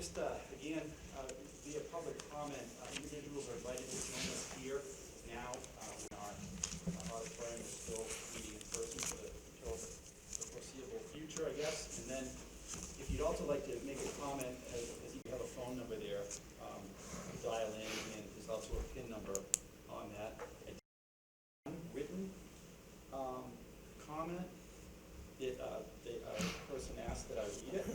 just again, via public comment, individuals are invited to join us here now in our auditorium. We're still meeting in person until the foreseeable future, I guess. And then, if you'd also like to make a comment, as you have a phone number there, dial in, and there's also a PIN number on that. Written comment. The person asked that I read it.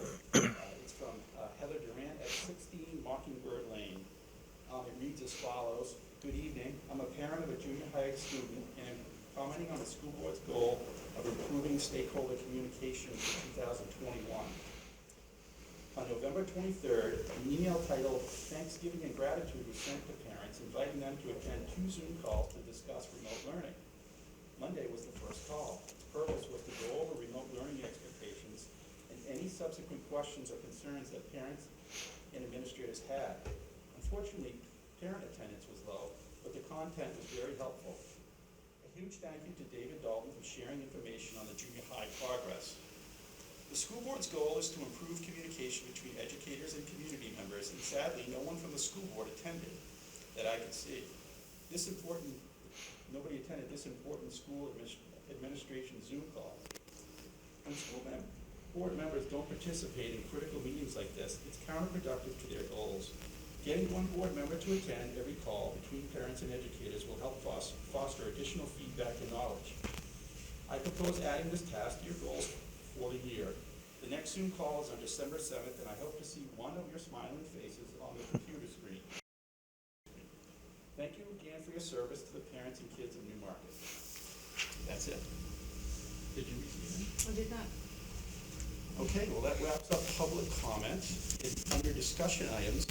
It's from Heather Durant at 16 Mockingbird Lane. It reads as follows. Good evening. I'm a parent of a junior high student and I'm commenting on the school board's goal of improving stakeholder communication for 2021. On November 23rd, an email titled Thanksgiving and Gratitude was sent to parents, inviting them to attend 2 Zoom calls to discuss remote learning. Monday was the first call. Its purpose was to go over remote learning expectations and any subsequent questions or concerns that parents and administrators had. Unfortunately, parent attendance was low, but the content was very helpful. A huge thank you to David Dalton for sharing information on the junior high progress. The school board's goal is to improve communication between educators and community members, and sadly, no one from the school board attended that I could see. Nobody attended this important school administration Zoom call. When school board members don't participate in critical meetings like this, it's counterproductive to their goals. Getting one board member to attend every call between parents and educators will help foster additional feedback and knowledge. I propose adding this task to your goals for the year. The next Zoom call is on December 7th, and I hope to see one of your smiling faces on the computer screen. Thank you again for your service to the parents and kids of Newmarket. That's it. Did you receive it? I did not. Okay, well that wraps up public comment. Under discussion items,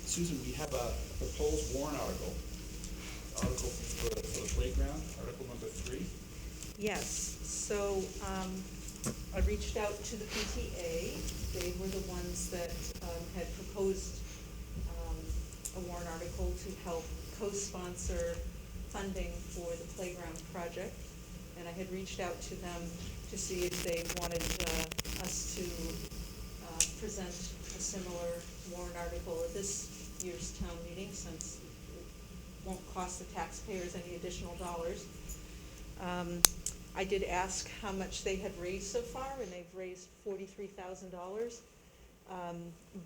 Susan, we have a proposed warrant article for the playground, article number 3. Yes, so I reached out to the PTA. They were the ones that had proposed a warrant article to help co-sponsor funding for the playground project. And I had reached out to them to see if they wanted us to present a similar warrant article at this year's town meeting, since it won't cost the taxpayers any additional dollars. I did ask how much they had raised so far, and they've raised $43,000.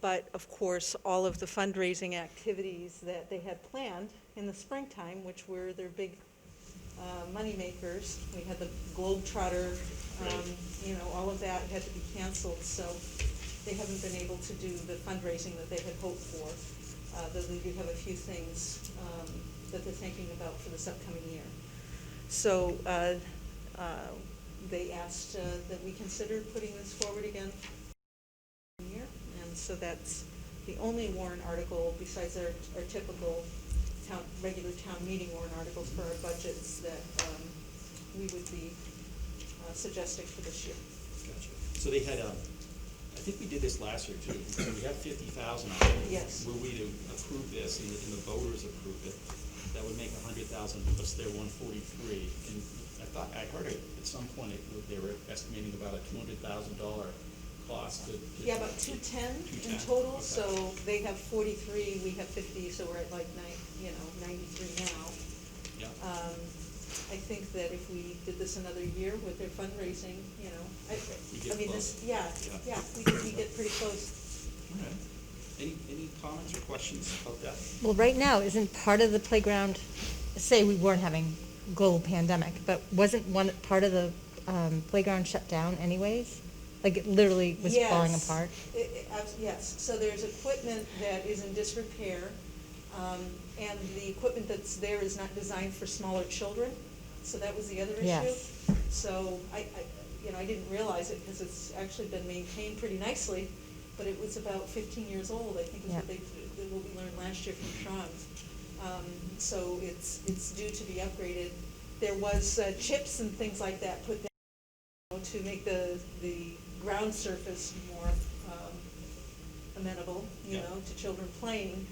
But of course, all of the fundraising activities that they had planned in the springtime, which were their big money makers, we had the Globetrotter, all of that had to be canceled, so they haven't been able to do the fundraising that they had hoped for. Though they do have a few things that they're thinking about for this upcoming year. So they asked that we consider putting this forward again year, and so that's the only warrant article besides our typical regular town meeting warrant articles for our budgets that we would be suggesting for this year. Gotcha. So they had I think we did this last year too. So we had 50,000 on it. Yes. Were we to approve this and the voters approved it, that would make 100,000 plus their 143. And I heard it at some point they were estimating about a $200,000 cost. Yeah, about 210 in total. Okay. So they have 43, we have 50, so we're at like 93 now. Yeah. I think that if we did this another year with their fundraising, we get pretty close. All right. Any comments or questions about that? Well, right now, isn't part of the playground, say we weren't having global pandemic, but wasn't one part of the playground shut down anyways? Like it literally was falling apart? Yes, so there's equipment that is in disrepair, and the equipment that's there is not designed for smaller children, so that was the other issue. Yes. So I didn't realize it because it's actually been maintained pretty nicely, but it was about 15 years old, I think is what we learned last year from Sean. So it's due to be upgraded. There was chips and things like that put down to make the ground surface more amenable, to children playing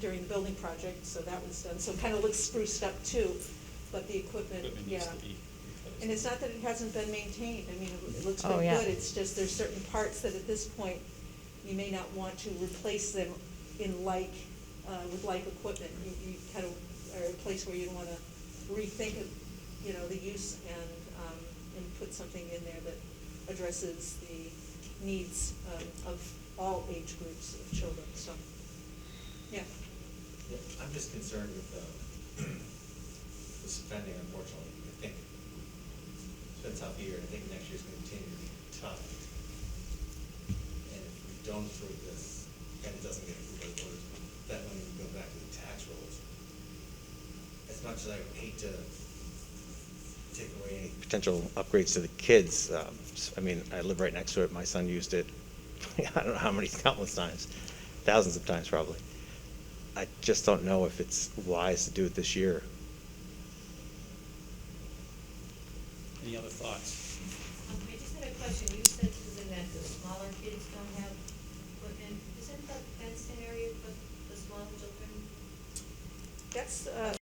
during the building project. So that was done. So it kind of looks spruced up too, but the equipment Needs to be replaced. And it's not that it hasn't been maintained. I mean, it looks pretty good. It's just there's certain parts that at this point you may not want to replace them in like, with like equipment. You kind of are a place where you want to rethink, the use and put something in there that addresses the needs of all age groups of children, so, yeah. Yeah, I'm just concerned with the spending, unfortunately. I think it's been a tough year, and I think next year's gonna continue to be tough. And if we don't approve this, and it doesn't get approved by the voters, that money would go back to the tax rolls. As much as I would hate to take away any potential upgrades to the kids, I mean, I live right next to it, my son used it, I don't know how many, countless times, thousands of times probably. I just don't know if it's wise to do it this year. Any other thoughts? I just had a question. You said, Susan, that the smaller kids don't have equipment. Isn't that fenced-in area for the small children? That's a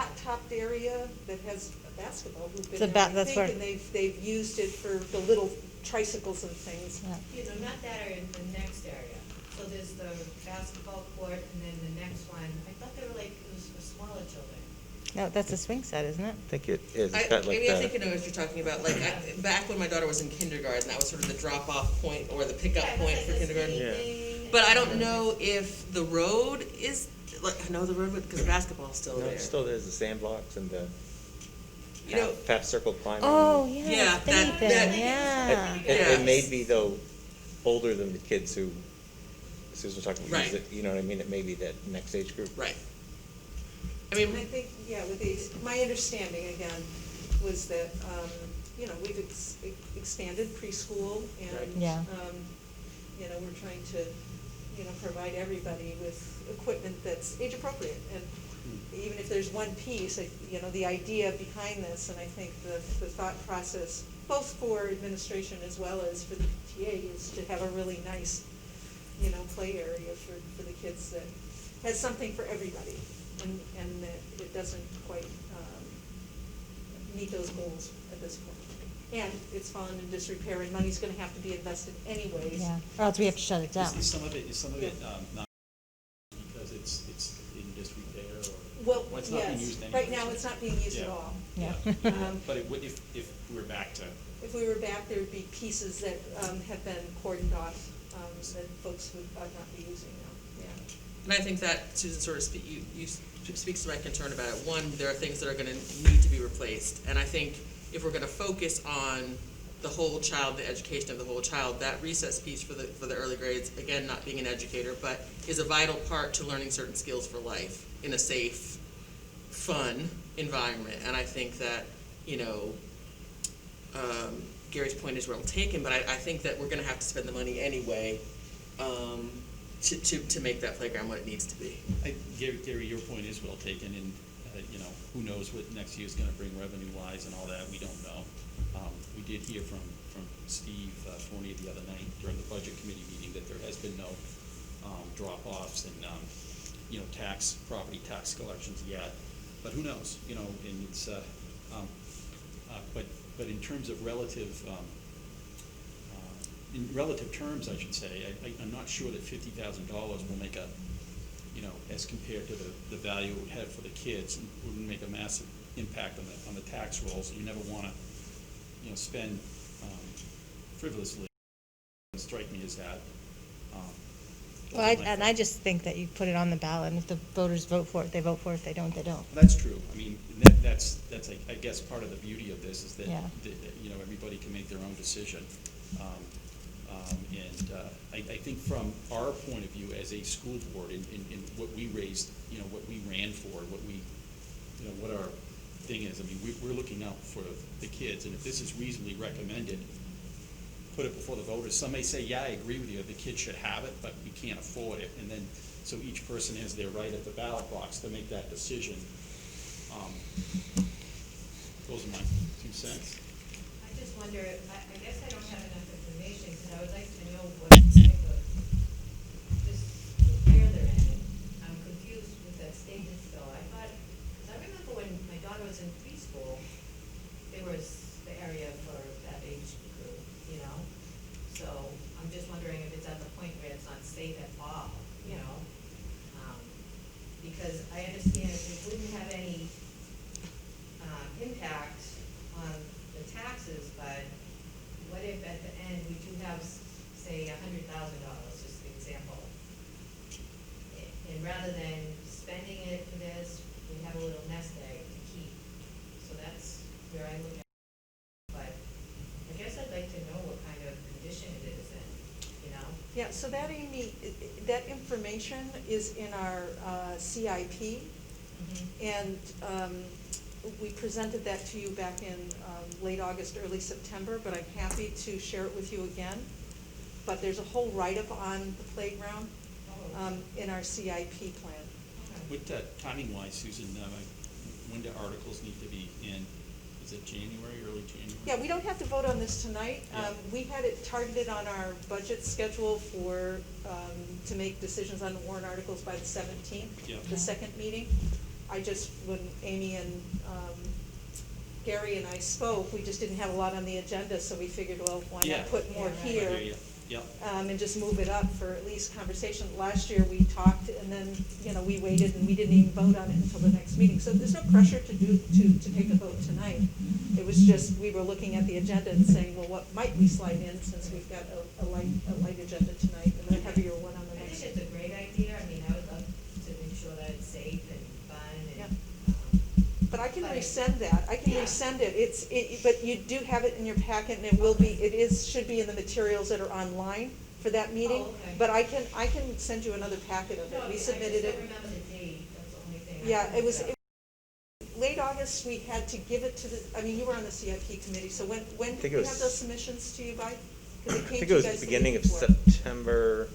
hot-topped area that has a basketball hoop in It's a there, I that's think, where- and they've used it for the little tricycles and things. Yeah. Not that area, the next area. So there's the basketball court and then the next one. I thought they were like, it was for smaller children. No, that's a swing set, isn't it? I think it is. I It's got like think I the, know what you're talking about. Like, back when my daughter was in kindergarten, that was sort of the drop-off point or the pickup Yeah, point like for the kindergarten. Yeah. skating But I and- don't know if the road is, like, I know the road, because basketball's still no, there. it's still there's the sandblocks and the You know, half circle climbing. Oh, yeah, Yeah, spinny that- thing, that- yeah. It may Yes. be though older than the kids who Susan was talking about. Right. You know what I mean? It may be that next age group. right. I And I mean, think, yeah, with my understanding, again, was that, we've expanded preschool Right. and, Yeah. we're trying to, provide everybody with equipment that's age appropriate. And even if there's one piece, the idea behind this, and I think the thought process, both for administration as well as for the PTA, is to have a really nice, play area for the kids that has something for everybody. And that it doesn't quite meet those goals at this point. And it's fallen in disrepair, and money's gonna have to be invested anyways. Yeah, or else we have to shut it down. Is some of it not because it's in disrepair or? Well, it's not being yes, used right anyway, now, so- it's not being used at Yeah. all. Yeah. But it would, if we're back to, If we were back, there would be pieces that have been cordoned off, that folks would not be using now, yeah. and I think that, Susan, sort of speaks to my concern about it. One, there are things that are gonna need to be replaced, and I think if we're gonna focus on the whole child, the education of the whole child, that recess piece for the early grades, again, not being an educator, but is a vital part to learning certain skills for life in a safe, fun environment. And I think that, Gary's point is well taken, but I think that we're gonna have to spend the money anyway, to make that playground what it needs to be. Gary, your point is well taken, and, who knows what next year's gonna bring revenue-wise and all that, we don't know. We did hear from Steve Forney the other night during the budget committee meeting that there has been no drop-offs and, property tax collections yet, but who knows, and it's, but in terms of in relative terms, I should say, I'm not sure that $50,000 will make a, as compared to the value it would have for the kids, and wouldn't make a massive impact on the tax rolls. You never wanna, spend frivolously. It strike me as that. Well, I just think that you put it on the ballot, and if the voters vote for it, they vote for it. If they don't, they don't. That's true. I mean, that's I guess part of the beauty of this is that, Yeah. everybody can make their own decision. I think from our point of view as a school board, in what we raised, what we ran for, what our thing is, I mean, we're looking out for the kids, and if this is reasonably recommended, put it before the voters. Some may say, yeah, I agree with you, the kids should have it, but we can't afford it, and then, so each person has their right at the ballot box to make that decision. Those are my 2 cents. I just wonder, I guess I don't have enough information, because I would like to know what type of, just where they're in. I'm confused with that statement still. I thought, because I remember when my daughter was in preschool, there was the area for that age group, So I'm just wondering if it's at the point say $100,000, just an example. And rather than spending it for this, we have a little nest egg to keep. So that's where I look at it. But I guess I'd like to know what kind of condition it is in, you know? Yeah, so that, Amy, that information is in our CIP, and we presented that to you back in late August, early September, but I'm happy to share it with you again. But there's a whole write-up on the playground in our CIP plan. With timing-wise, Susan, when do articles need to be in? Is it January, early January? Yeah, we don't have to vote on this tonight. Yeah. We had it targeted on our budget schedule for, to make decisions on the warrant articles by the 17th, Yeah. the second meeting. I just, when Amy and Gary and I spoke, we just didn't have a lot on the agenda, so we figured, well, why Yeah. not put more Yeah, right. here? I hear you. Yep. And just move it up for at least conversation. Last year, we talked, and then, we waited, and we didn't even vote on it until the next meeting. So there's no pressure to take a vote tonight. It was just, we were looking at the agenda and saying, well, what might we slide in, since we've got a light agenda tonight, and a heavier one on the I next. think it's a great idea. I mean, I would love to make sure that it's safe and fun Yeah. and, But I can But- resend that, I can Yeah. resend it, but you do have it in your packet, and should be in the materials that are online for that meeting. Oh, okay. But I can send you another packet of no, it, I we just submitted don't it. remember the date. That's the only thing. Yeah, it was, Yeah. late August, we had to give it to you were on the CIP committee, so when think did it we was- have those submissions to you by? 'Cause it I came think to it you was guys the the beginning week of before. September.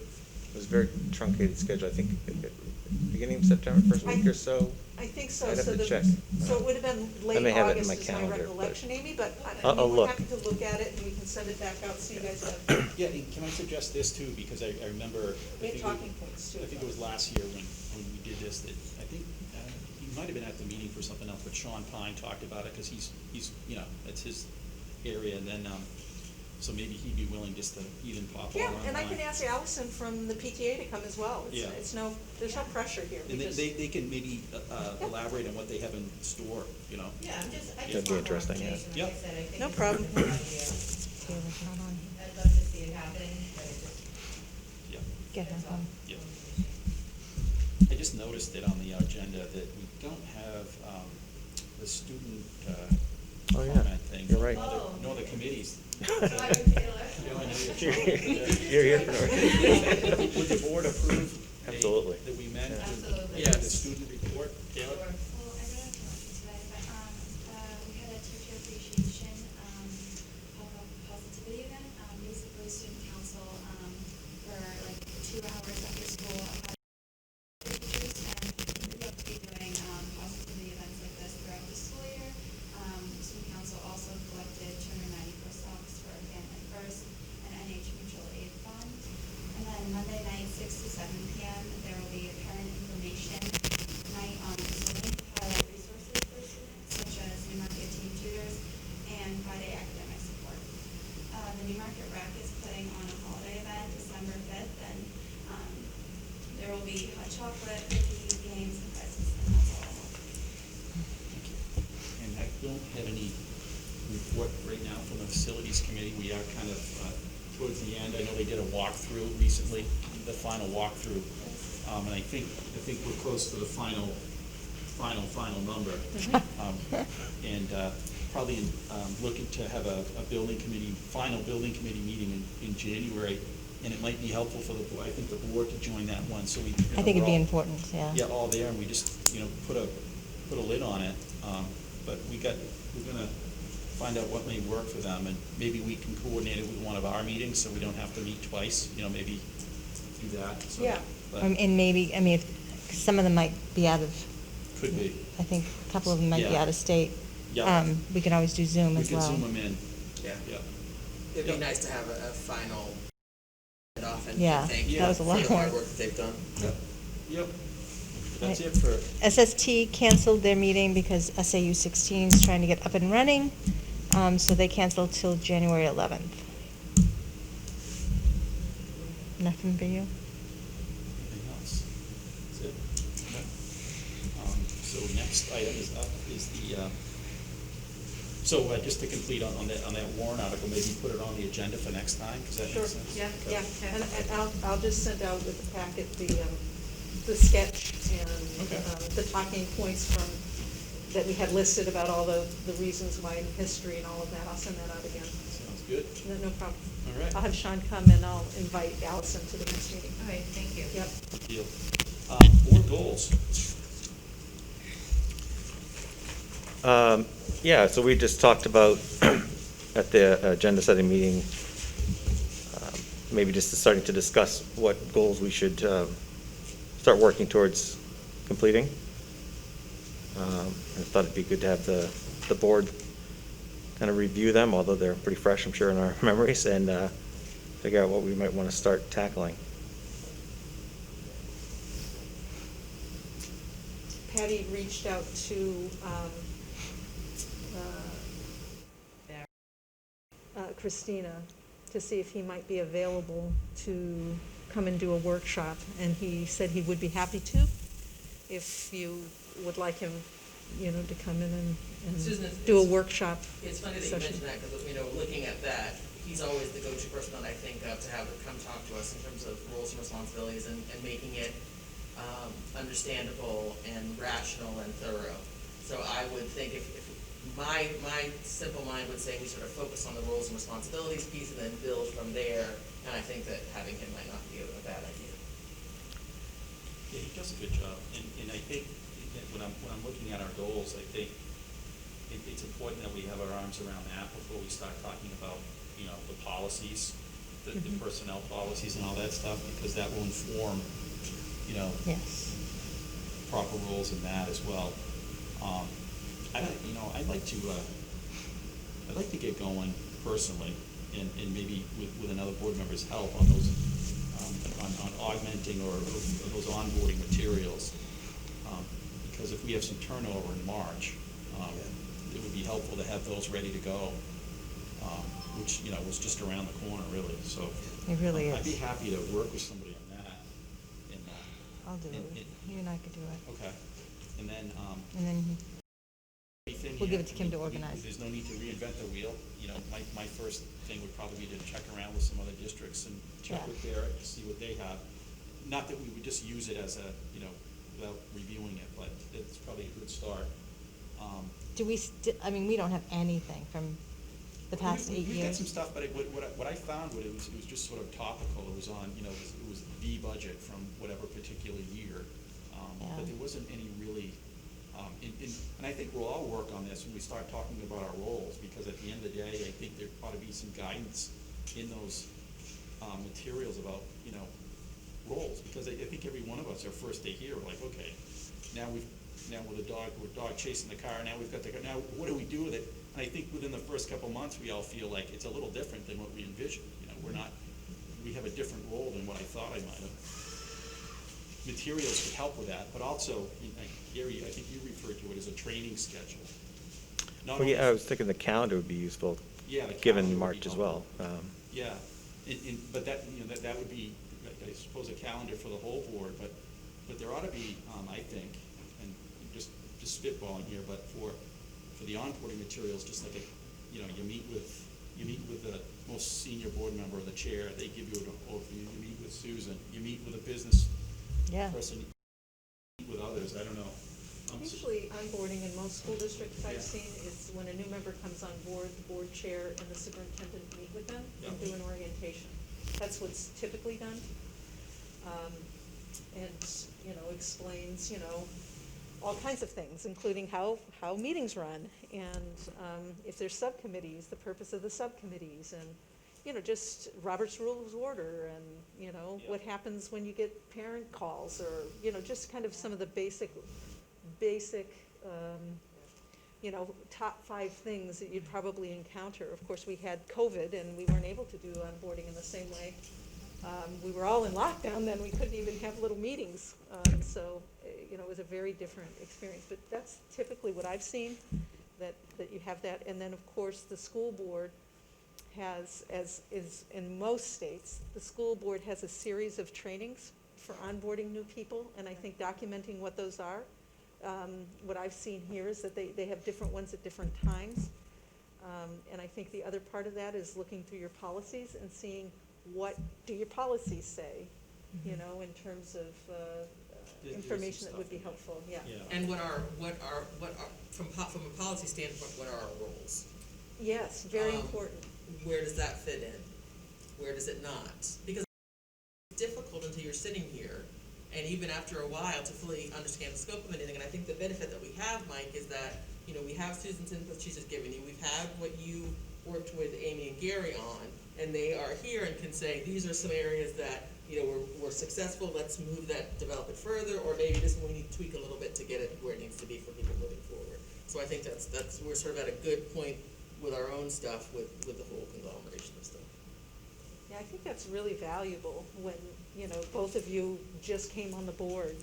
It was a very truncated schedule. I think beginning of September, first week or so. I think so, I'd have so to check. so it would have been late may have it in August my is my calendar, but- recollection, Amy, but I'll we're look. happy to look at it, and we can send it back out, so you guys have, Yeah, and can I suggest this too, because I remember. we had talking points too. I think it was last year when we did this, that I think, he might have been at the meeting for something else, but Sean Pine talked about it, because he's, that's his area, and then, so maybe he'd be willing just to even pop over Yeah, online. and I can ask Allison from the PTA to come as well. Yeah. There's no pressure here. We And just- they can maybe elaborate on what they have in store, Yeah, I That'd just be want more interesting, yeah. information. Like Yep. I said, I think No it's a problem. good idea. Taylor's not on here. I'd love to see it happen, but it just, Yeah. Get that's him all. on. Yeah. I just noticed it on the agenda that we don't have the student Oh, yeah. comment thing. You're right. No other committees. Sorry, Taylor. Yeah, I know You're you're here for no Would the board approve? Absolutely. That we met? Absolutely. Yeah, the student report, Taylor? Sure. Well, I don't know if you today, but we had a teacher appreciation pop-up positivity event. Basically, student council for like 2 hours after school had teachers, and we hope to be doing positivity events like this throughout the school year. Student council also collected 294 socks for Family First and NH Mutual Aid Fund. And then Monday night, 6 to 7 p.m., there will be a parent information night on Zoom, highlight resources for students, such as Newmarket Team Tutors and Friday academic support. The Newmarket Rec is putting on a holiday event December 5th, and there will be hot chocolate, cookies, games, and prizes, and that's all I have. And I don't have any report right now from the facilities committee. We are kind of towards the end. I know they did a walkthrough recently, the final walkthrough. And I think we're close to the final number. And probably looking to have a final building committee meeting in January. And it might be helpful for I think the board to join that one, so we. I think it'd be we're all- important, yeah. Yeah, all there, and we just, put a lid on it. But we're gonna find out what may work for them, and maybe we can coordinate it with one of our meetings, so we don't have to meet twice, maybe do that, so. Yeah. But And maybe, if, 'cause some of them might be out of, could be, I think a couple of them might be Yeah. out of state. Yeah. We can always do Zoom we as can well. zoom them in, Yeah. yeah. It'd be Yep. nice to have a final end off and Yeah, thank you that was a for lot the more. hard work that they've done. Yep. That's Right. it for, SST canceled their meeting because SAU 16 is trying to get up and running, so they canceled till January 11th. Nothing for you? anything else? That's it. Okay. So next item is up is the So just to complete on that warrant article, maybe put it on the agenda for next time, does that Sure, make sense? yeah, Okay. yeah, and I'll just send out with the packet the sketch and Okay. the talking points from, that we had listed about all the reasons why in history and all of that. I'll send that out again. Sounds good. No problem. All right. I'll have Sean come and I'll invite Allison to the next meeting. All right, thank you. Yep. Good deal. Board goals. Yeah, so we just talked about at the agenda setting meeting, maybe just starting to discuss what goals we should start working towards completing. I thought it'd be good to have the board kind of review them, although they're pretty fresh, I'm sure, in our memories, and figure out what we might want to start tackling. Patty reached out to Christina to see if he might be available to come and do a workshop, and he said he would be happy to, if you would like him, to come in Susan, and do a workshop. It's funny that you session. mentioned that, because, looking at that, he's always the go-to person that I think of to have come talk to us in terms of roles and responsibilities and making it understandable and rational and thorough. So I would think if my simple mind would say we sort of focus on the roles and responsibilities piece and then build from there, and I think that having him might not be a bad idea. Yeah, he does a good job, and I think that when I'm looking at our goals, I think it's important that we have our arms around that before we start talking about, the policies, the personnel policies and all that stuff, because that will inform, Yes. proper rules in that as well. I'd like to get going personally, and maybe with another board member's help on those, on augmenting or those onboarding materials. Because if we have some turnover in March, it would be helpful to have those ready to go, which, was just around the corner, really, so. It really I'd be is. happy to work with somebody on that, and, I'll do it. You and I could do it. okay, and then, And then anything we'll here, give it to Kim to I mean, organize. There's no need to reinvent the wheel, my first thing would probably be to check around with some other districts and check Yeah. with Derek to see what they have. Not that we would just use it as a, without reviewing it, but it's probably a good start. Do we, we don't have anything from the past 8 We've got years. some stuff, but what I found, it was just sort of topical, it was on, it was the budget from whatever particular year. Yeah. But there wasn't any really, and I think we'll all work on this when we start talking about our roles, because at the end of the day, I think there ought to be some guidance in those materials about, roles, because I think every one of us, our first day here, we're like, okay, now with a dog, we're dog chasing the car, now we've got the car, now what do we do with it? And I think within the first couple of months, we all feel like it's a little different than what we envisioned, we have a different role than what I thought I might have. Materials could help with that, but also, Gary, I think you referred to it as a training schedule. Not Well, yeah, I only- was thinking the calendar would be useful, Yeah, the calendar given would be March as well. helpful. Yeah, but that, that would be, I suppose, a calendar for the whole board, but there ought to be, I think, and just spitballing here, but for the onboarding materials, just like you meet with the most senior board member or the chair, they give you an overview, you meet with Susan, you meet with a business Yeah. person, you meet with others, I don't know. Usually onboarding in most school districts Yeah. I've seen is when a new member comes on board, the board chair and the superintendent meet with them and Yeah. do an orientation. That's what's typically done. And, explains, all kinds of things, including how meetings run, and if there's subcommittees, the purpose of the subcommittees, and, just Robert's Rules of Order, and, what happens when you get parent calls, or, just kind of some of the basic, top 5 things that you'd probably encounter. Of course, we had COVID, and we weren't able to do onboarding in the same way. We were all in lockdown then, we couldn't even have little meetings, so, it was a very different experience. But that's typically what I've seen, that you have that. And then, of course, the school board has, as is in most states, the school board has a series of trainings for onboarding new people, and I think documenting what those are. What I've seen here is that they have different ones at different times. And I think the other part of that is looking through your policies and seeing what do your policies say, you know, in terms of There's information some that would be stuff in helpful, yeah. Yeah. And what are, from a policy standpoint, what are our roles? Yes, very Um, important. Where does that fit in? Where does it not? Because it's difficult until you're sitting here, and even after a while, to fully understand the scope of anything. And I think the benefit that we have, Mike, is that, you know, we have Susan's input she's just given you. We've had what you worked with Amy and Gary on, and they are here and can say, these are some areas that, you know, we're successful, let's move that, develop it further, or maybe this one we need to tweak a little bit to get it where it needs to be for people moving forward. So I think that's, we're sort of at a good point with our own stuff, with the whole conglomeration of stuff. Yeah, I think that's really valuable when, you know, both of you just came on the board,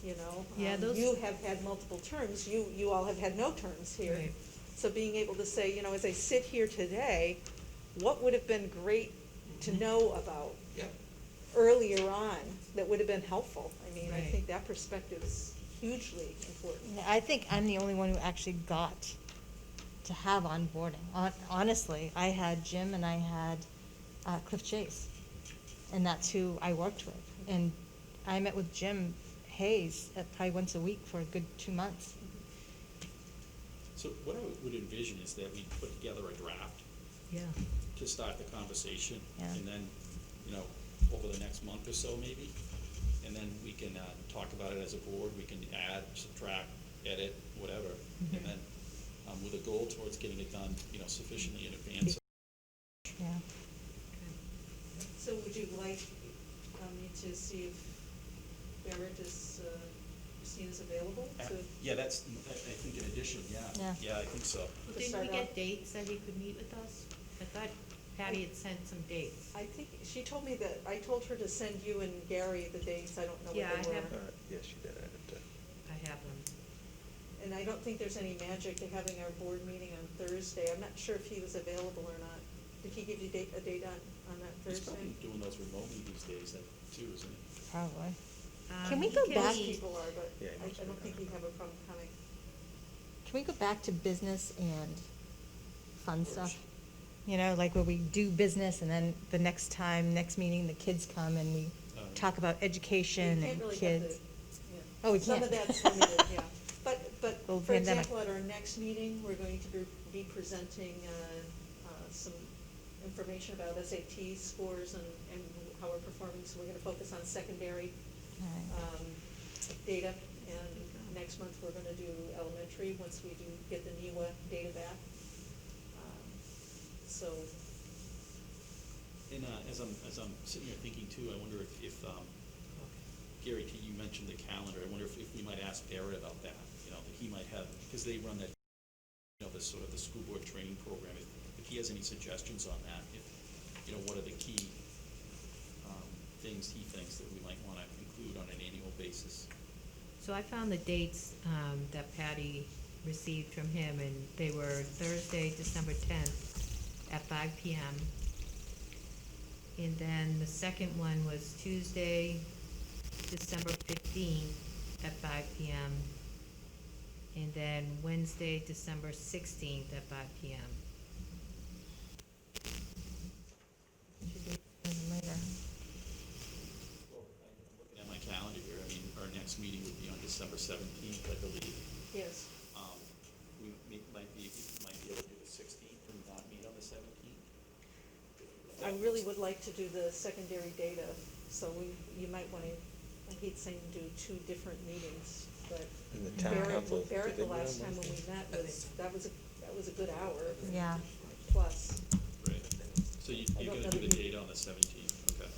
you know. Yeah, those- You have had multiple terms, you all have had no terms here. Right. So being able to say, you know, as I sit here today, what would have been great to know about Yep. earlier on that would have been helpful? I mean, I Right. think that perspective is hugely important. I think I'm the only one who actually got to have onboarding. Honestly, I had Jim and I had Cliff Chase, and that's who I worked with. And I met with Jim Hayes probably once a week for a good 2 months. So what I would envision is that we put together a draft Yeah. to start the conversation. Yeah. And then, you know, over the next month or so maybe, and then we can talk about it as a board. We can add, subtract, edit, whatever. And then with a goal towards getting it done, you know, sufficiently in advance. Yeah. So would you like me to see if Barrett is, Christina's available to? Yeah, that's, I think in addition, yeah. Yeah. Yeah, I think so. Well, To didn't start we get off. dates that he could meet with us? I thought Patty had sent some dates. I think, she told me that, I told her to send you and Gary the dates, I don't know Yeah, what they I were. have- Yes, you did, I did. I have them. And I don't think there's any magic to having our board meeting on Thursday. I'm not sure if he was available or not. Did he give you a date on that He's Thursday? probably doing those remotely these days, too, isn't it? Probably. Can we He go can back- Most meet- people are, but Yeah, I most don't people think are. he'd have a problem coming. Can we go back to business and fun stuff? You know, like where we do business and then the next meeting, the kids come and we talk about education You can't and really have kids. the- yeah. Oh, we Some of can't. that's limited, yeah. But, Well, for pandemic. example, at our next meeting, we're going to be presenting some information about SAT scores and how we're performing. So we're gonna focus on secondary All right. data. And next month, we're gonna do elementary, once we do get the NEWA data back. So, And as I'm sitting here thinking too, I wonder if Gary, you mentioned the calendar. I wonder if we might ask Barrett about that. You know, that he might have, because they run that, you know, the sort of the school board training program. If he has any suggestions on that, if, you know, what are the key things he thinks that we might want to include on an annual basis. So I found the dates that Patty received from him, and they were Thursday, December 10th at 5 p.m. And then the second one was Tuesday, December 15th at 5 p.m. And then Wednesday, December 16th at 5 p.m. Should be later. Well, I'm looking at my calendar here. I mean, our next meeting would be on December 17th, I believe. yes. We might be able to do the 16th and not meet on the 17th. I really would like to do the secondary data, so you might want to, I hate saying do two different meetings, but And the town council, Barrett, did the they meet last on time when we met that was a good hour. Yeah. Plus. Right. So I you're don't gonna know do that the you- data on the 17th, okay.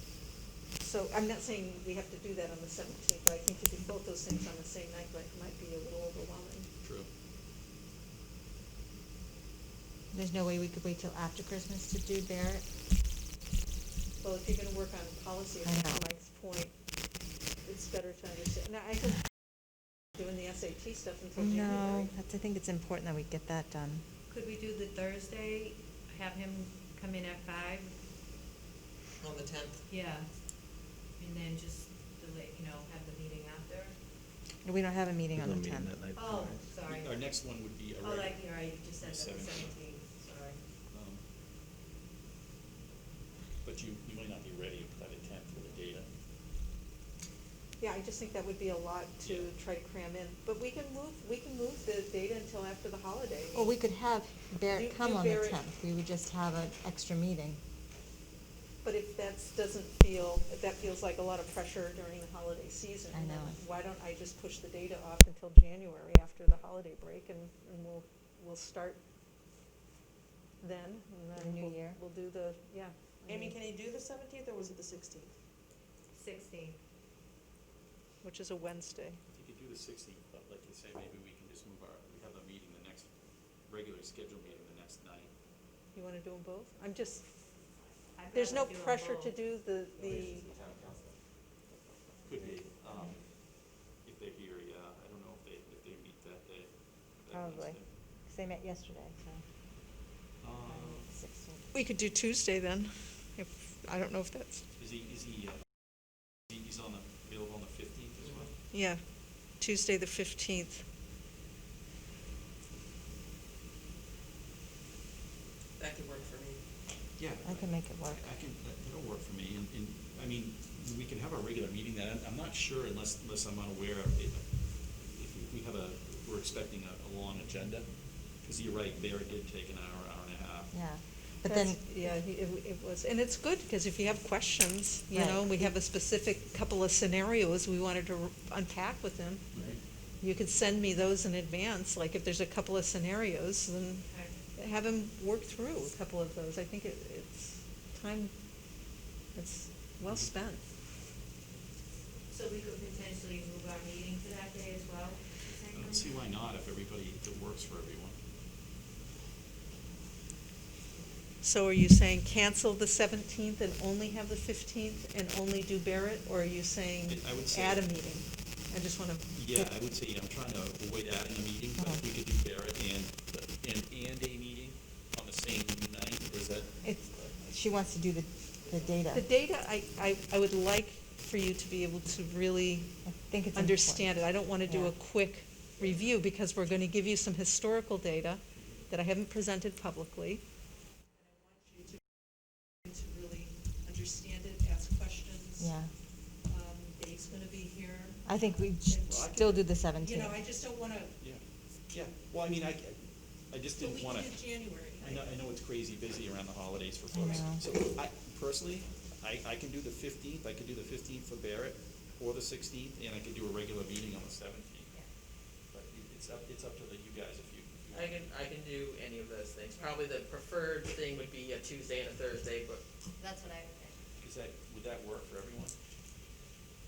So I'm not saying we have to do that on the 17th, but I think to do both those things on the same night might be a little overwhelming. True. There's no way we could wait till after Christmas to do Barrett? Well, if you're gonna work on policy, I to know. Mike's point, it's better to understand. Now, I think doing the SAT stuff until January. No, I think it's important that we get that done. Could we do the Thursday, have him come in at 5? On the 10th? Yeah. And then just delay, have the meeting after? We don't have a meeting on There's the no meeting 10th. that night. Oh, sorry. Our next one would be a Oh, regular. like, you're right, you just said that was 17th. 17, sorry. but you might not be ready by the 10th with the data. Yeah, I just think that would be a lot to Yeah. try to cram in, but we can move the data until after the holiday. Or we could have Barrett Do come on the Barrett- 10th. We would just have an extra meeting. But if if that feels like a lot of pressure during the holiday season, I know. then why don't I just push the data off until January after the holiday break, and we'll start then, and The then new we'll, year. we'll do the, yeah. I Amy, mean, can you do the 17th, or was it the 16th? 16. which is a Wednesday. You could do the 16th, but like you say, maybe we can just we have a meeting the next, regular scheduled meeting the next night. You wanna do them both? I'm just, I'd there's no rather do 'em pressure to both. do the, Town council. Could be, if they're here, yeah, I don't know if they meet that day. that Probably. Wednesday. 'Cause they met yesterday, so. Um, 16th. we could do Tuesday then, I don't know if that's, he's available on the 15th as well? yeah, Tuesday the 15th. That could work for me. Yeah. I can make it work. I can, that'll work for me, and, I mean, we can have a regular meeting then, I'm not sure unless I'm unaware of it, if we have we're expecting a long agenda, because you're right, Barrett did take an hour and a half. Yeah. But then, Yeah, it was, and it's good, because if you have questions, you know, Right. we have a specific couple of scenarios we wanted to unpack with them. Right. You could send me those in advance, like if there's a couple of scenarios, then Okay. have him work through a couple of those. I think it's time, it's well spent. So we could potentially move our meeting to that day as well? I don't see why not, if it works for everyone. So are you saying cancel the 17th and only have the 15th and only do Barrett, or are you saying I would say- add a meeting? I just want to. Yeah, I would say, I'm trying to avoid adding a meeting, but if we could do Barrett and a meeting on the same night, or is that? she wants to do the data. The data, I would like for you to be able to really I think it's understand it. I don't want to do Yeah. a quick review, because we're going to give you some historical data that I haven't presented publicly. And I want you to really understand it, ask questions. Yeah. Dave's going to be here. I think we should still do the 17th. You know, I just don't want to, Yeah, well, I mean, I just but didn't we wanna. can do January. I know it's crazy busy around the holidays for folks. know. So personally, I can do the 15th, I could do the 15th for Barrett, or the 16th, and I could do a regular meeting on the 17th. But it's up to you guys if you. I can do any of those things. Probably the preferred thing would be a Tuesday and a Thursday, but That's what I would think. Would that work for everyone?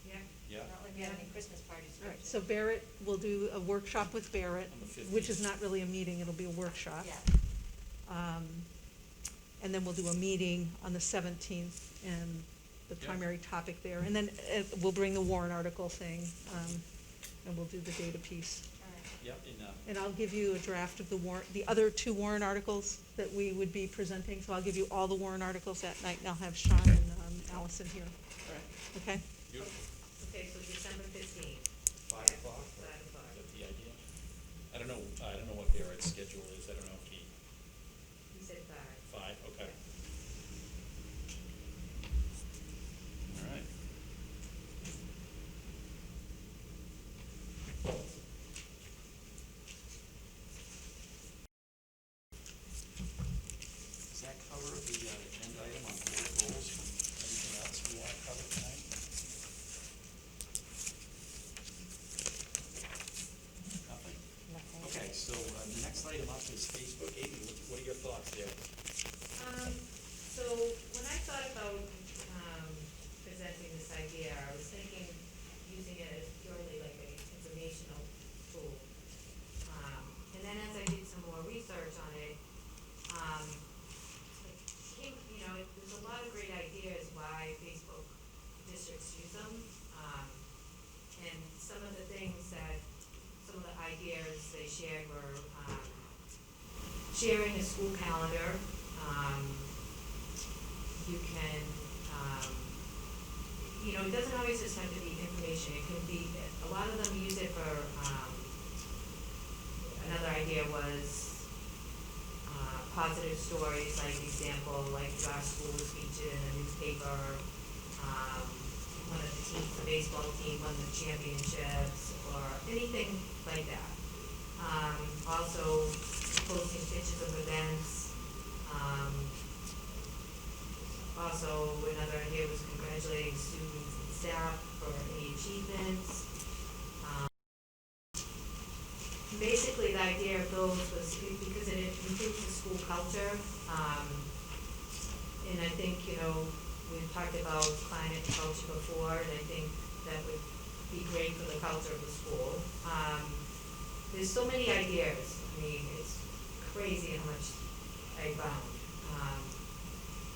Yeah. Yeah? Not like we have any Christmas parties. All right, so Barrett, we'll do a workshop with Barrett, On the 15th. which is not really a meeting, it'll be a workshop. Yeah. And then we'll do a meeting on the 17th, and the Yeah. primary topic there. And then we'll bring the warrant article thing, and we'll do the data piece. All right. Yep, And I'll give you a draft of the warrant, the other two warrant articles that we would be presenting. So I'll give you all the warrant articles that night, and I'll have Sean and Allison here, all right, okay? beautiful. Okay, so December 15th. 5 o'clock? 5 o'clock. Is that the idea? I don't know what Barrett's schedule is, I don't know if He said 5. 5, okay. All right. Does that cover the agenda item on board goals? Anything else we want to cover tonight? Nothing? Nothing. Okay, so the next item up is Facebook. Amy, what are your thoughts there? So when I thought about, presenting this idea, I was thinking using it as purely like an informational tool. And then as I did some more research on it, there's a lot of great ideas why Facebook districts use them. And some of the ideas they shared were, sharing a school calendar. You can, it doesn't always just have to be information, it can be, a lot of them use it for, another idea was, positive stories, like example, like our school was featured in a newspaper, one of the teams, the baseball team won the championships, or anything like that. Also posting pictures of events. Also, another idea was congratulating students and staff for any achievements. Basically, the idea of those was because it improves the school culture. And I think, we've talked about climate and culture before, and I think that would be great for the culture of the school. There's so many ideas. I mean, it's crazy how much I found.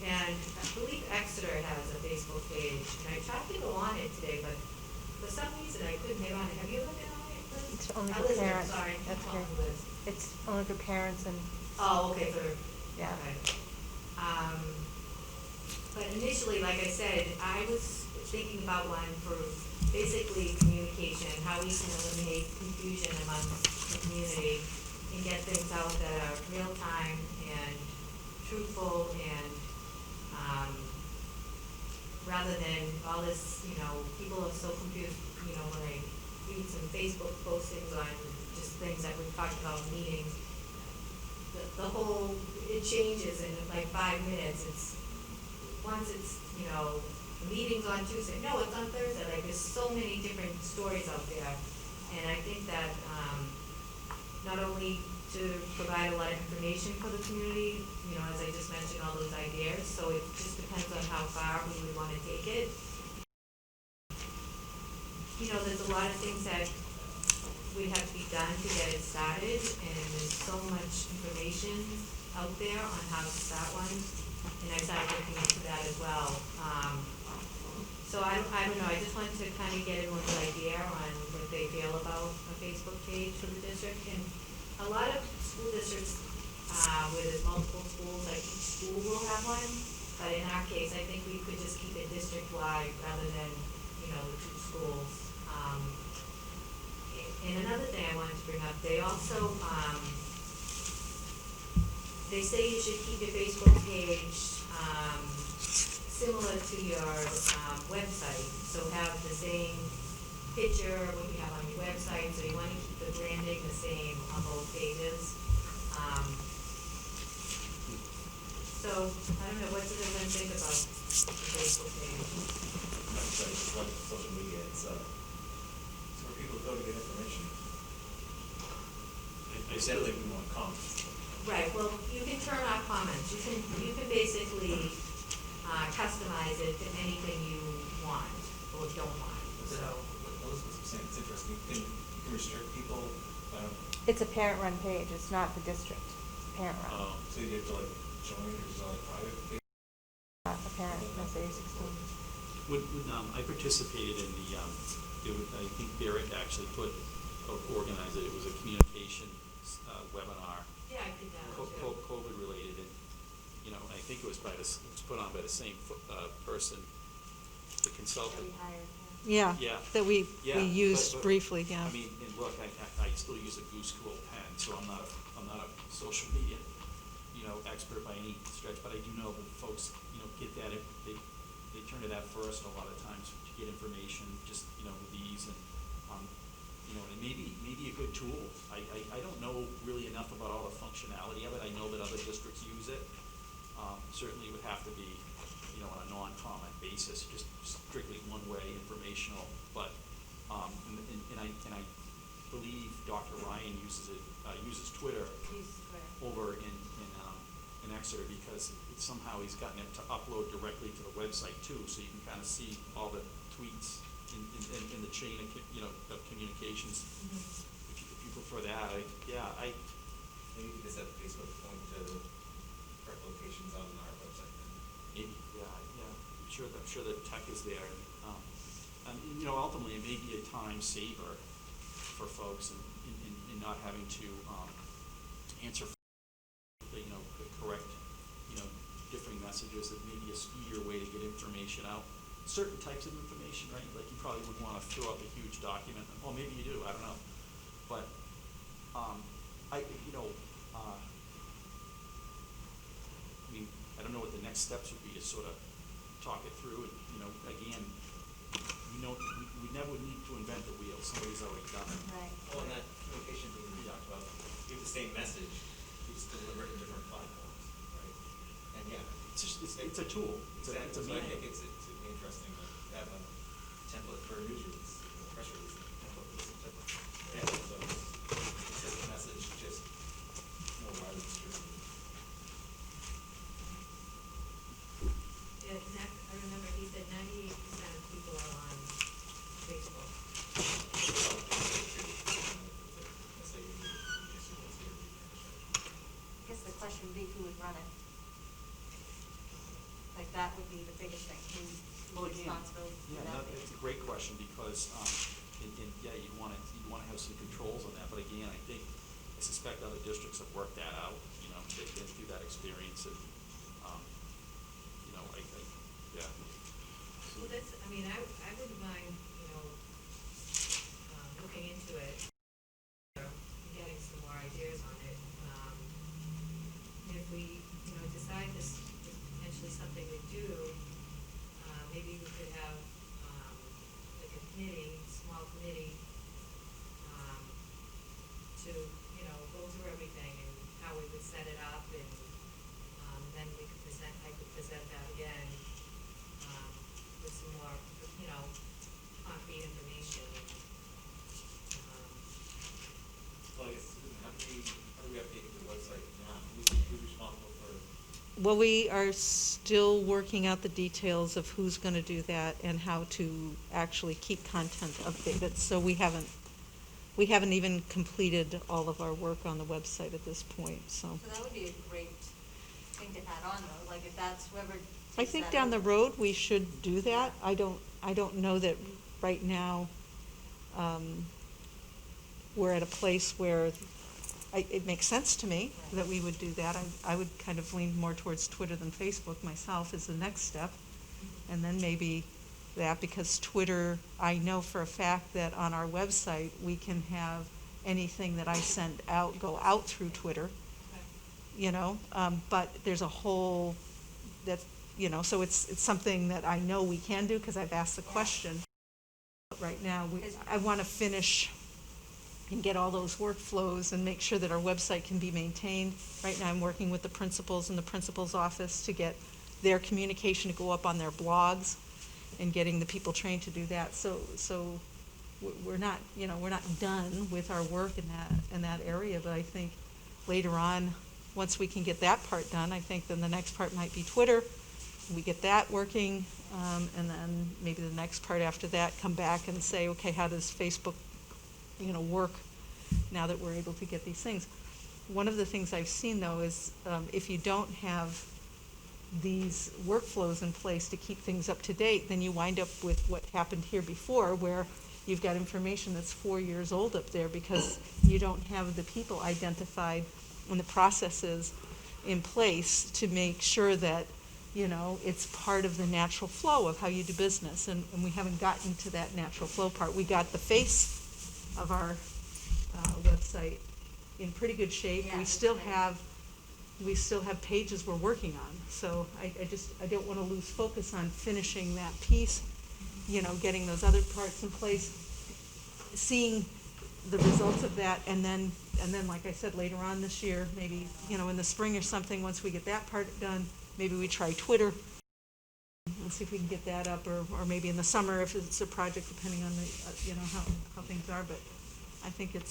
And I believe Exeter has a Facebook page, and I tried to go on it today, but for some reason I couldn't get on it. Have you ever been on it, Liz? It's only for Elizabeth, parents. sorry. That's Come on, okay. Liz. It's only for parents and, Oh, okay, Yeah. okay. But initially, like I said, I was thinking about one for basically communication, how we can eliminate confusion amongst the community and get things out that are real time and truthful and, rather than all this, people are so confused, when I read some Facebook postings on just things that we've talked about in meetings, the whole, it changes in like 5 minutes. Once it's, the meeting's on Tuesday, no, it's on Thursday, like there's so many different stories out there. And I think that, not only to provide a lot of information for the community, as I just mentioned, all those ideas, so it just depends on how far we would wanna take it. There's a lot of things that would have to be done to get it started, and there's so much information out there on how to start one, and I started looking into that as well. So I don't know, I just wanted to kind of get everyone's idea on what they feel about a Facebook page for the district, and a lot of school districts, where there's multiple schools, like each school will have one, but in our case, I think we could just keep it district-wide rather than, the 2 schools. And another thing I wanted to bring up, they also, they say you should keep your Facebook page, similar to your, website, so have the same picture, what you have on your website, so you wanna keep the branding the same on both pages. So, I don't know, what does everyone think about the Facebook page? So it's like social media, it's where people go to get information. They said like we want comments. Right, well, you can turn off comments, you can basically, customize it to anything you want or don't want, so. What Elizabeth was saying, it's interesting, you can restrict people, it's a parent-run page. It's not the district. It's parent-run. so you have to like join or is it like private? Not a parent, that's A16. When I participated in I think Barrett actually organized it, it was a communication webinar, Yeah, I think that was too. COVID related, and, I think it was it was put on by the same person, the consultant. Yeah. Yeah. That we Yeah, used but- briefly, yeah. I mean, and look, I still use a Goose Quill pen, so I'm not a social media, expert by any stretch, but I do know that folks, get that, they turn to that first a lot of times to get information, just, with ease, and, and maybe a good tool. I don't know really enough about all the functionality of it. I know that other districts use it. Certainly would have to be, on a non-comment basis, just strictly one-way informational, but, and I believe Dr. Ryan uses Twitter over in Exeter, because somehow he's gotten it to upload directly to the website too, so you can kind of see all the tweets in the chain of communications. If you prefer that, Maybe we just have Facebook point to the correct locations on our website then. maybe, I'm sure the tech is there, and ultimately it may be a time saver for folks in not having to answer the correct, differing messages. That may be a speedier way to get information out. Certain types of information, right? Like you probably would want to throw up a huge document. Well, maybe you do. I don't know. But next steps would be to sort of talk it through, and, you know, again, we never need to invent the wheel, somebody's already done it. Right. Well, and that communication thing we talked about, you have the same message, you just deliver it in different platforms, right? And yeah. It's just, it's a tool, it's a Exactly. So I think medium. it's interesting to have a template for a news release, a press release, a template for this template. Yeah, so it's a message, just more widely distributed. Yeah, I remember he said 98% of people are on Facebook. Let's say you assume it's here. I guess the question would be who would run it? Like, that would be the biggest thing, who's Well, again, responsible for Yeah, that? no, it's a great question, because, yeah, you'd wanna have some controls on that, but again, I think, I suspect other districts have worked that out, you know, they've been through that experience, and, you know, yeah. Well, that's, I mean, I wouldn't mind, you know, looking into it, getting some more ideas on it. If we, you know, decide this is potentially something we do, maybe we could have, like a committee, small committee, to, you know, go through everything and how we would set it up, and, then we could I could present that again, with some more, you know, concrete information. Well, I guess, how do we update the website now? Who's responsible for? Well, we are still working out the details of who's gonna do that and how to actually keep content updated, so we haven't even completed all of our work on the website at this point, so. So that would be a great thing to add on, though, like, if that's whoever. I takes think that down the over. road, we should do that. I don't know that right now, we're at a place where it makes sense to me that we would do that. I would kind of lean more towards Twitter than Facebook myself as the next step. And then maybe that, because Twitter, I know for a fact that on our website, we can have anything that I send out go out through Twitter, you know, but there's a whole, that, you know, so it's something that I know we can do, because I've asked the question. But right now, I want to finish and get all those workflows and make sure that our website can be maintained. Right now, I'm working with the principals in the principal's office to get their communication to go up on their blogs, and getting the people trained to do that. So we're not, you know, we're not done with our work in that area, but I think later on, once we can get that part done, I think then the next part might be Twitter. We get that working, and then maybe the next part after that, come back and say, okay, how does Facebook, you know, work now that we're able to get these things? One of the things I've seen, though, is if you don't have these workflows in place to keep things up to date, then you wind up with what happened here before, where you've got information that's 4 years old up there because you don't have the people identified and the processes in place to make sure that, you know, it's part of the natural flow of how you do business, and we haven't gotten to that natural flow part. We got the face of our website in pretty good shape. Yeah, We still have pages we're working on, so I don't want to lose focus on finishing that piece, you know, getting those other parts in place, seeing the results of that, and then, like I said, later on this year, maybe, you know, in the spring or something, once we get that part done, maybe we try Twitter and see if we can get that up, or maybe in the summer if it's a project, depending on the, you know, how things are, but I think it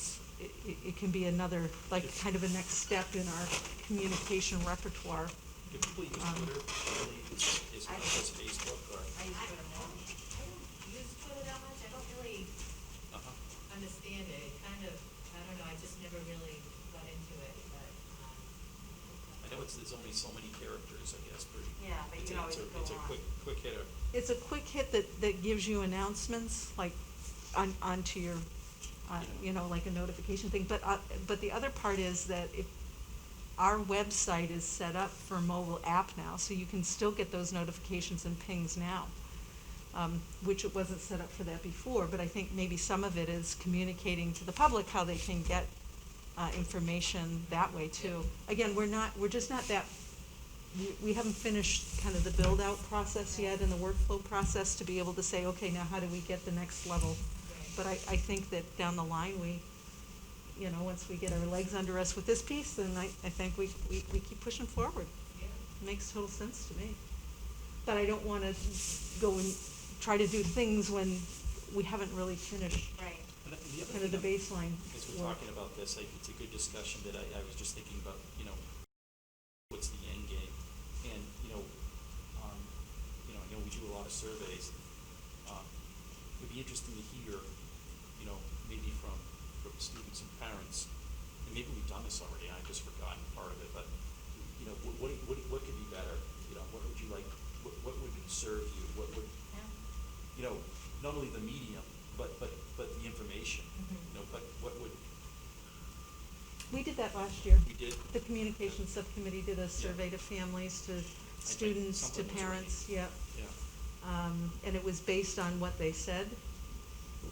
can be another, like, kind of a next step in our communication repertoire. Do people use Twitter really as much as Facebook, or? I use Twitter more. I don't use Twitter that much, I don't really Uh-huh. understand it, it kind of, I don't know, I just never really got into it, but, I know there's only so many characters, I guess, but. Yeah, but you can always go It's a on. quick hitter. It's a quick hit that gives you announcements, like, onto your, you know, like a notification thing. But the other part is that if our website is set up for mobile app now, so you can still get those notifications and pings now, which it wasn't set up for that before. But I think maybe some of it is communicating to the public how they can get information that way too. Again, we're just not that we haven't finished kind of the build-out process yet and the workflow process to be able to say, okay, now how do we get the next level? But I think that down the line, once we get our legs under us with this piece, then I think we keep pushing forward. It makes total sense to me. But I don't wanna go and try to do things when we haven't really finished Right. And the other kind of the thing, baseline as we're work. talking about this, it's a good discussion that I was just thinking about, what's the end game? And, I know we do a lot of surveys. It'd be interesting to hear, maybe from students and parents, and maybe we've done this already, I've just forgotten part of it, but, what could be better? What would you like, what would serve you? What would, not only the medium, but the information, but what would, We did that last year. we did? The communications subcommittee did a survey to families, to students, to something was parents, yeah. Yeah. And it was based on what they said.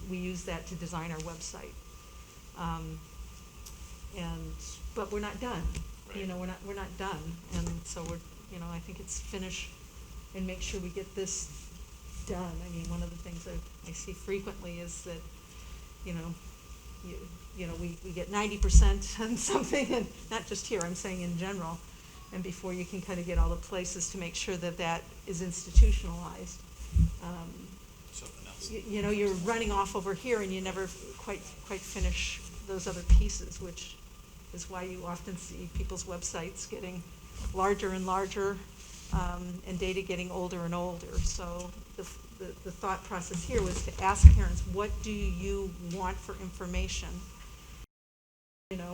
We used that to design our website. But we're not done. Right. We're not done. And so I think it's finish and make sure we get this done. I mean, one of the things I see frequently is that, we get 90% on something, and not just here, I'm saying in general. And before you can kind of get all the places to make sure that that is institutionalized. Something else. You're running off over here and you never quite finish those other pieces, which is why you often see people's websites getting larger and larger, and data getting older and older. So the thought process here was to ask parents, what do you want for information?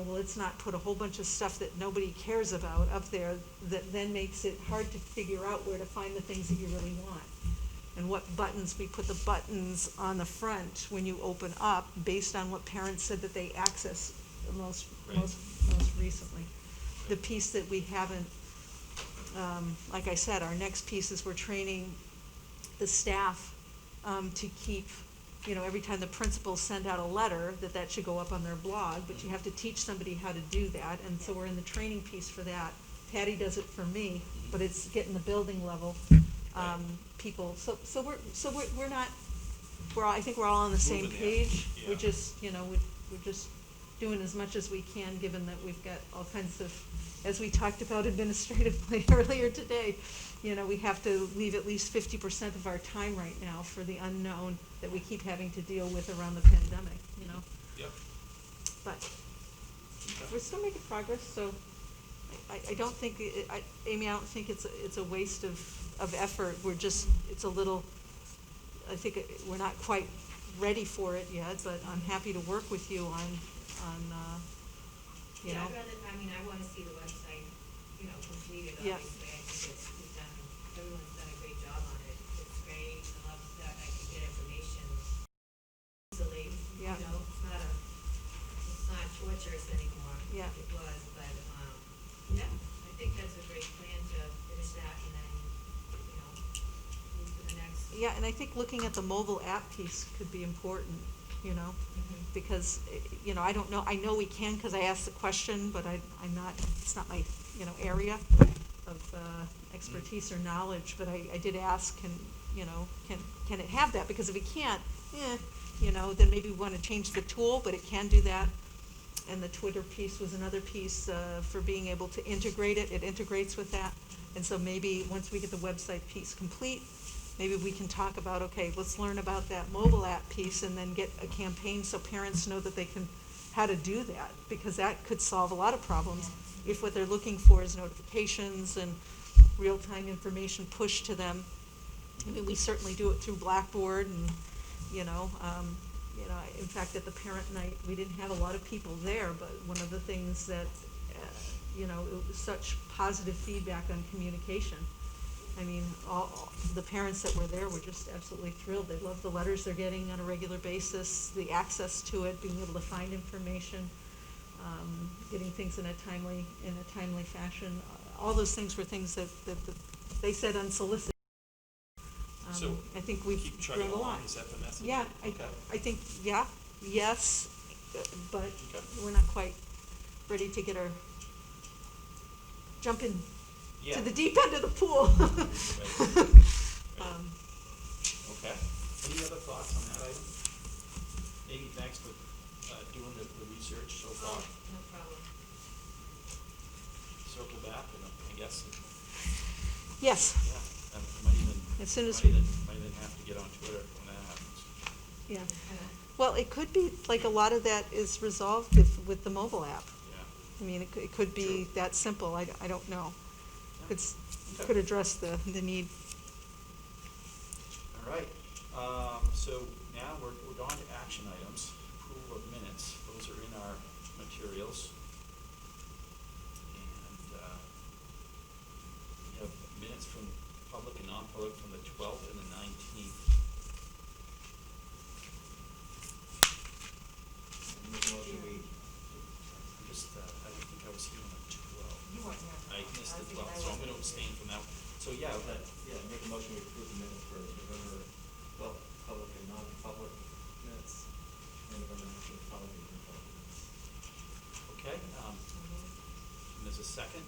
Let's not put a whole bunch of stuff that nobody cares about up there that then makes it hard to figure out where to find the things that you really want. And what buttons, we put the buttons on the front when you open up based on what parents said that they access most recently. The piece that we haven't, like I said, our next piece is we're training the staff to keep, every time the principals send out a letter, that should go up on their blog, but you have to teach somebody how to do that, and so we're in the training piece for that. Patty does it for me, but it's getting the building level people. So we're not, I think we're all on the same Moving there, page. yeah. We're just, we're just doing as much as we can, given that we've got all kinds of, as we talked about administratively earlier today, we have to leave at least 50% of our time right now for the unknown that we keep having to deal with around the pandemic, Yep. But we're still making progress, so I don't think, Amy, I don't think it's a waste of effort. We're just, it's a little, I think we're not quite ready for it yet, but I'm happy to work with you on Yeah, I'd rather, I wanna see the website, completed, Yeah. obviously, I think everyone's done a great job on it, it's great, I love that I can get information easily, Yeah. it's not torturous anymore. Yeah. It was, but, yeah, I think that's a great plan to finish that and then, move to the next. Yeah, and I think looking at the mobile app piece could be important, because, I don't know, I know we can because I asked the question, but I'm not, it's not my, area of expertise or knowledge, but I did ask, can it have that? Because if it can't, then maybe we want to change the tool, but it can do that. And the Twitter piece was another piece for being able to integrate it. It integrates with that. And so maybe once we get the website piece complete, maybe we can talk about, okay, let's learn about that mobile app piece and then get a campaign so parents know that they can, how to do that, because that could solve a lot of problems if what they're looking for is notifications and real-time information pushed to them. I mean, we certainly do it through Blackboard and, in fact, at the parent night, we didn't have a lot of people there, but one of the things that, it was such positive feedback on communication. I mean, all the parents that were there were just absolutely thrilled. They love the letters they're getting on a regular basis, the access to it, being able to find information, getting things in a timely fashion. All those things were things that they said unsolicited. So, I think we've keep chugging grown a lot. along, is that the message? Yeah, Okay. I think, yes, but Okay. we're not quite ready to get our, jump in Yeah. to the deep end of the pool. Right. Um, Okay. Any other thoughts on that item? Amy, thanks for doing the research so far. No problem. Circle back, and I guess, Yes, yeah, I might even, As soon as might we- even, might even have to get on Twitter when that happens. yeah. Well, it could be, like, a lot of that is resolved with the mobile app. Yeah. I mean, it could be that simple, I don't know. It's, could address the need. All right, so now we're on to action items, approval of minutes, those are in our materials. And, we have minutes from public and non-public from the 12th and the 19th. Make a motion, we, I'm just, I don't think I was here on the 12th. You weren't here. I missed I the think 12th, I so I'm was. gonna abstain from that. So, yeah, yeah, make a motion, we approve the minutes for November 12th, public and non-public minutes, and November 19th, public and non-public minutes. okay, and there's a second.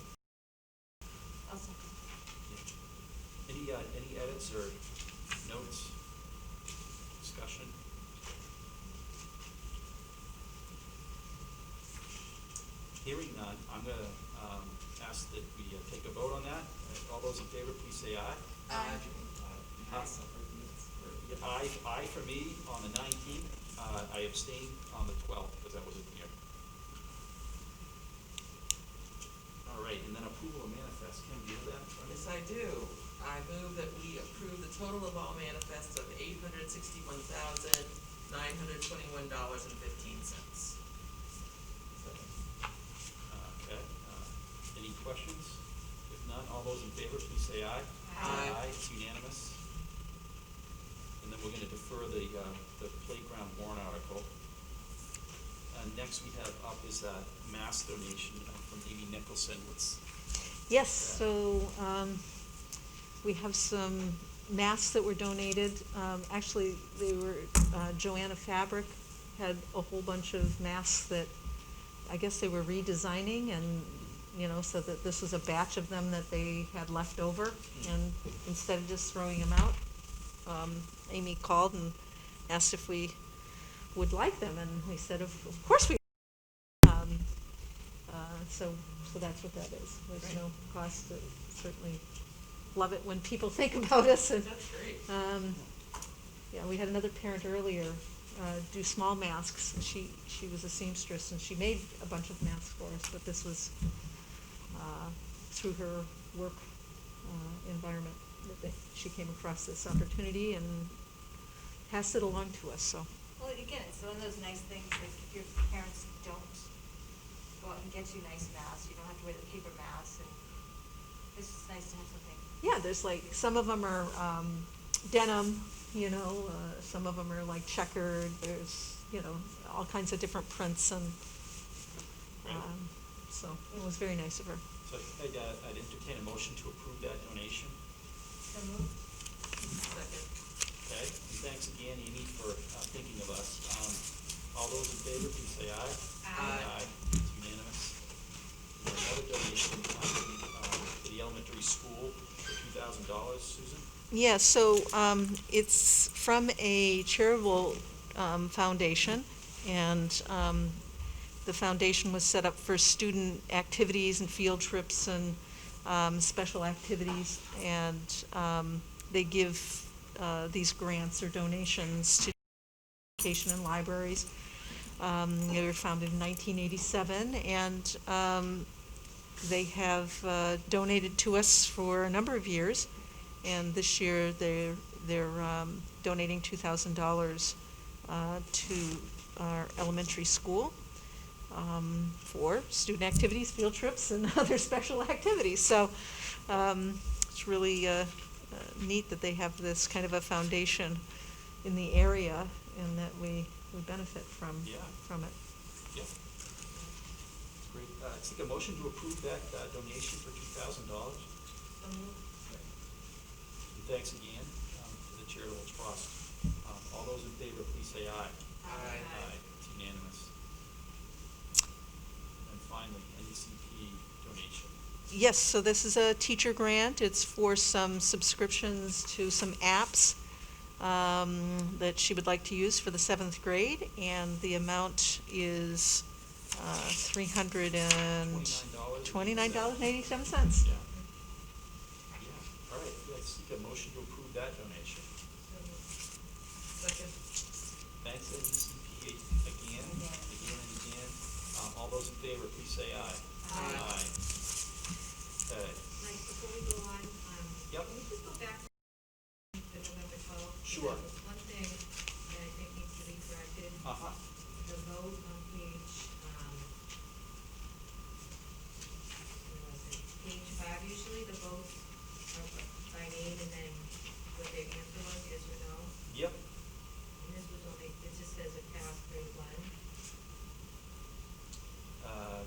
I'll second. Any edits or notes, discussion? Hearing none, I'm gonna, ask that we take a vote on that. All those in favor, please say aye. Aye. Aye for me on the 19th. I abstained on the 12th because I wasn't here. All right, and then approval of manifest. Kim, do you have that in front of you? Yes, I do. I move that we approve the total of all manifests of $861,921.15. Okay, any questions? If none, all those in favor, please say aye. Aye. It's unanimous. And then we're gonna defer the playground warrant article. Next we have up is a mass donation from Amy Nicholson. Yes, so, we have some masks that were donated. Actually, they were, Joanna Fabric had a whole bunch of masks that I guess they were redesigning, and, so that this was a batch of them that they had left over. And instead of just throwing them out, Amy called and asked if we would like them, and we said, of course we. So that's what that is. There's Great. no cost. Certainly love it when people think about us. And, That's great. yeah, we had another parent earlier do small masks. She was a seamstress, and she made a bunch of masks for us, but this was through her work environment that she came across this opportunity and passed it along to us. So. Well, again, it's one of those nice things, like if your parents don't go out and get you nice masks, you don't have to wear the paper masks, and it's just nice to have something. Yeah, there's like, some of them are denim, some of them are like checkered, there's, all kinds of different prints, and Right. so it was very nice of her. So I'd entertain a motion to approve that donation. So moved. Second. Okay, and thanks again, Amy, for thinking of us. All those in favor, please say aye. Aye. It's unanimous. And another donation to the elementary school for $2,000, Susan? Yeah, so it's from a charitable foundation, and the foundation was set up for student activities and field trips and special activities, and they give these grants or donations to education and libraries. They were founded in 1987, and they have donated to us for a number of years. And this year, they're donating $2,000 to our elementary school for student activities, field trips, and other special activities. So it's really neat that they have this kind of a foundation in the area, and that we benefit from Yeah. from it. Yeah. Great. I'd take a motion to approve that donation for $2,000. So moved. And thanks again to the charitable trust. All those in favor, please say aye. Aye. It's unanimous. And finally, NECP donation. Yes, so this is a teacher grant. It's for some subscriptions to some apps that she would like to use for the 7th grade, and the amount is $329.87. Yeah. Yeah, all right, let's seek a motion to approve that donation. Second. Thanks, NBCP again and again. All those in favor, please say aye. Aye. Okay, Mike, before we go on, Yep. can we just go back to November 12th? Sure. There's one thing that I think needs to be corrected. uh-huh, The vote on page, where was it? Page 5, usually the votes are by name and then what their answer was, yes or no. yep, And this was only, it just says it passed grade 1.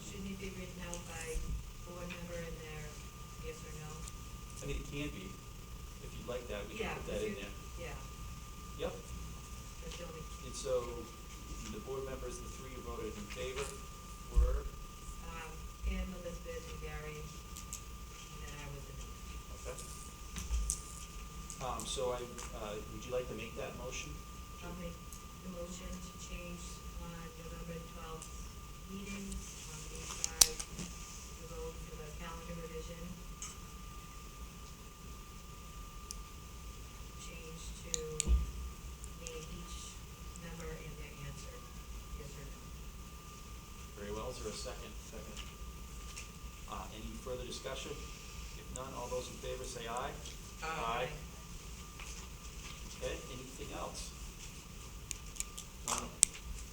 Shouldn't it be written out by board member and their yes or no? I mean, it can be, if you'd like that, we can Yeah, put that in there. Yeah, Yep, that's the only, and so, the board members, the three who voted in favor were, Pam, Elizabeth, and Gary, and then I was a no. okay. So would you like to make that motion? I'll make the motion to change on November 12th meetings on page 5, to go to the calendar revision. Change to name each member and their answer, yes or no. Very well, is there a second? Second. Any further discussion? If none, all those in favor say aye. Aye. Okay, anything else?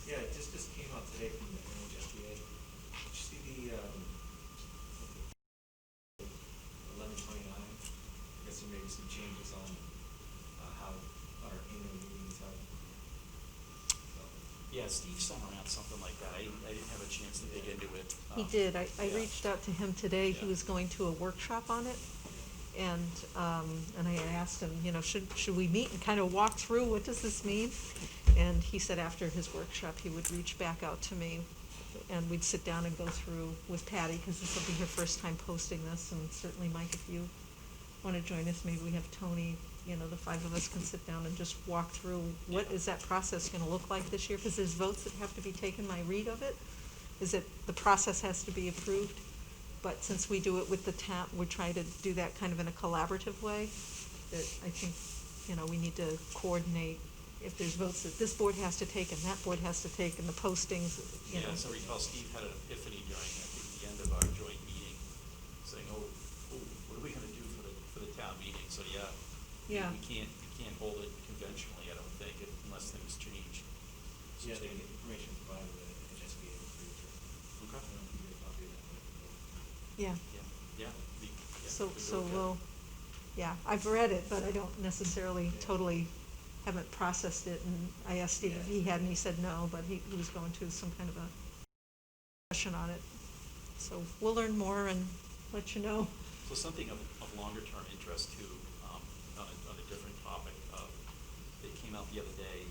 Yeah, it just came out today from the NHSBA. Did you see the, 1129? I guess there may be some changes on, how our annual meetings have. So, Yeah, Steve sent around something like that. I didn't have a chance to dig into it. He did. I Yeah. reached out to him today. He Yeah. was going to a workshop on it. And I asked him, you know, should we meet and kind of walk through, what does this mean? And he said after his workshop, he would reach back out to me, and we'd sit down and go through with Patty, because this will be her first time posting this, and certainly, Mike, if you want to join us, maybe we have Tony, you know, the 5 of us can sit down and just walk through, what is that process going to look like this year? Because there's votes that have to be taken. My read of it is that the process has to be approved. But since we do it with the town, we try to do that kind of in a collaborative way, that I think, you know, we need to coordinate if there's votes that this board has to take and that board has to take, and the postings, you know. Yeah, so recall Steve had an epiphany during, I think, the end of our joint meeting, saying, what are we gonna do for the town meeting? So, yeah. Yeah. We can't hold it conventionally, I don't think, unless things change. yeah, the information provided with NHSBA was pretty thorough. I Okay. don't know if you get a copy of that, but. Yeah, Yeah. so we'll, yeah, I've read it, but I don't necessarily totally, haven't processed it, and I asked Steve if he had, and he said no, but he was going to some kind of a discussion on it. So we'll learn more and let you know. So something of longer term interest too, on a different topic, that came out the other day,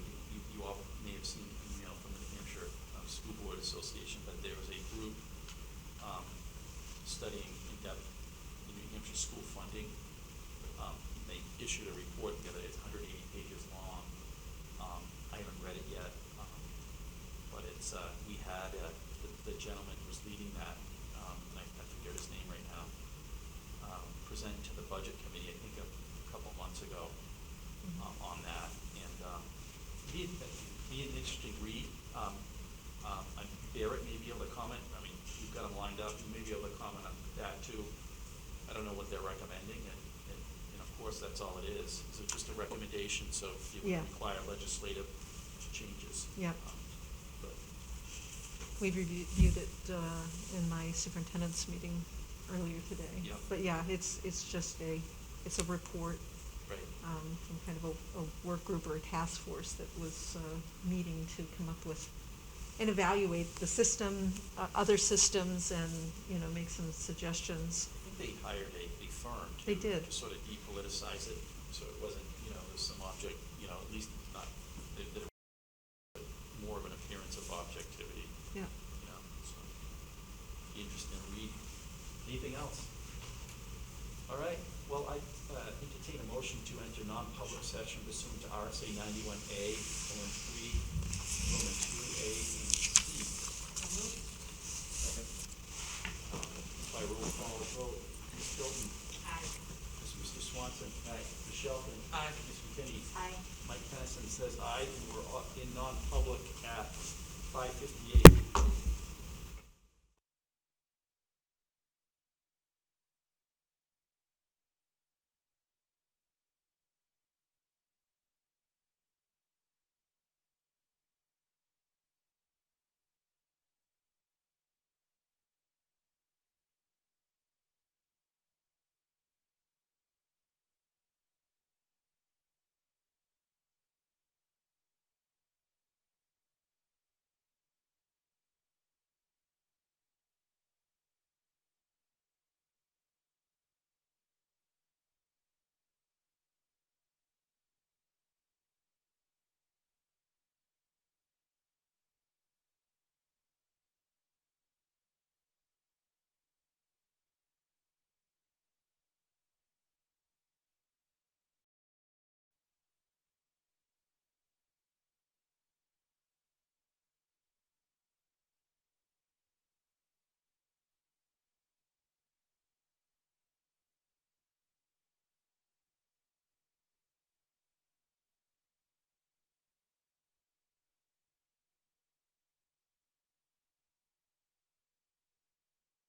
you all may have seen an email from the New Hampshire School Board Association, but there was a group, studying in depth the New Hampshire school funding. They issued a report the other day, it's 180 pages long. I haven't read it yet, but it's, we had, the gentleman who was leading that, and I forget his name right now, present to the budget committee, I think a couple months ago, on that, and, be an interesting read. Barrett may be able to comment, I mean, you've got them lined up, you may be able to comment on that too. I don't know what they're recommending, and of course, that's all it is. So just a recommendation, so it Yeah. would require legislative changes. Yeah. But, We reviewed it in my superintendent's meeting earlier today. Yeah. But yeah, it's just it's a report right, from kind of a work group or a task force that was meeting to come up with and evaluate the system, other systems, and, you know, make some suggestions. I think they hired a firm to. They did. To sort of depoliticize it, so it wasn't, you know, there's some object, you know, at least not, that it was more of an appearance of objectivity, Yeah. you know, so. Be interesting to read. Anything else? motion to enter non-public session pursuant to RSA 91A, colon 3, Roman 2A and C. Second. By roll call vote, Ms. Hilton. Aye. Mr. Swanson. Aye. Ms. Shelton. Aye. Ms. McKinney. Aye. Mike Tennyson says aye, and we're in non-public at 5:58.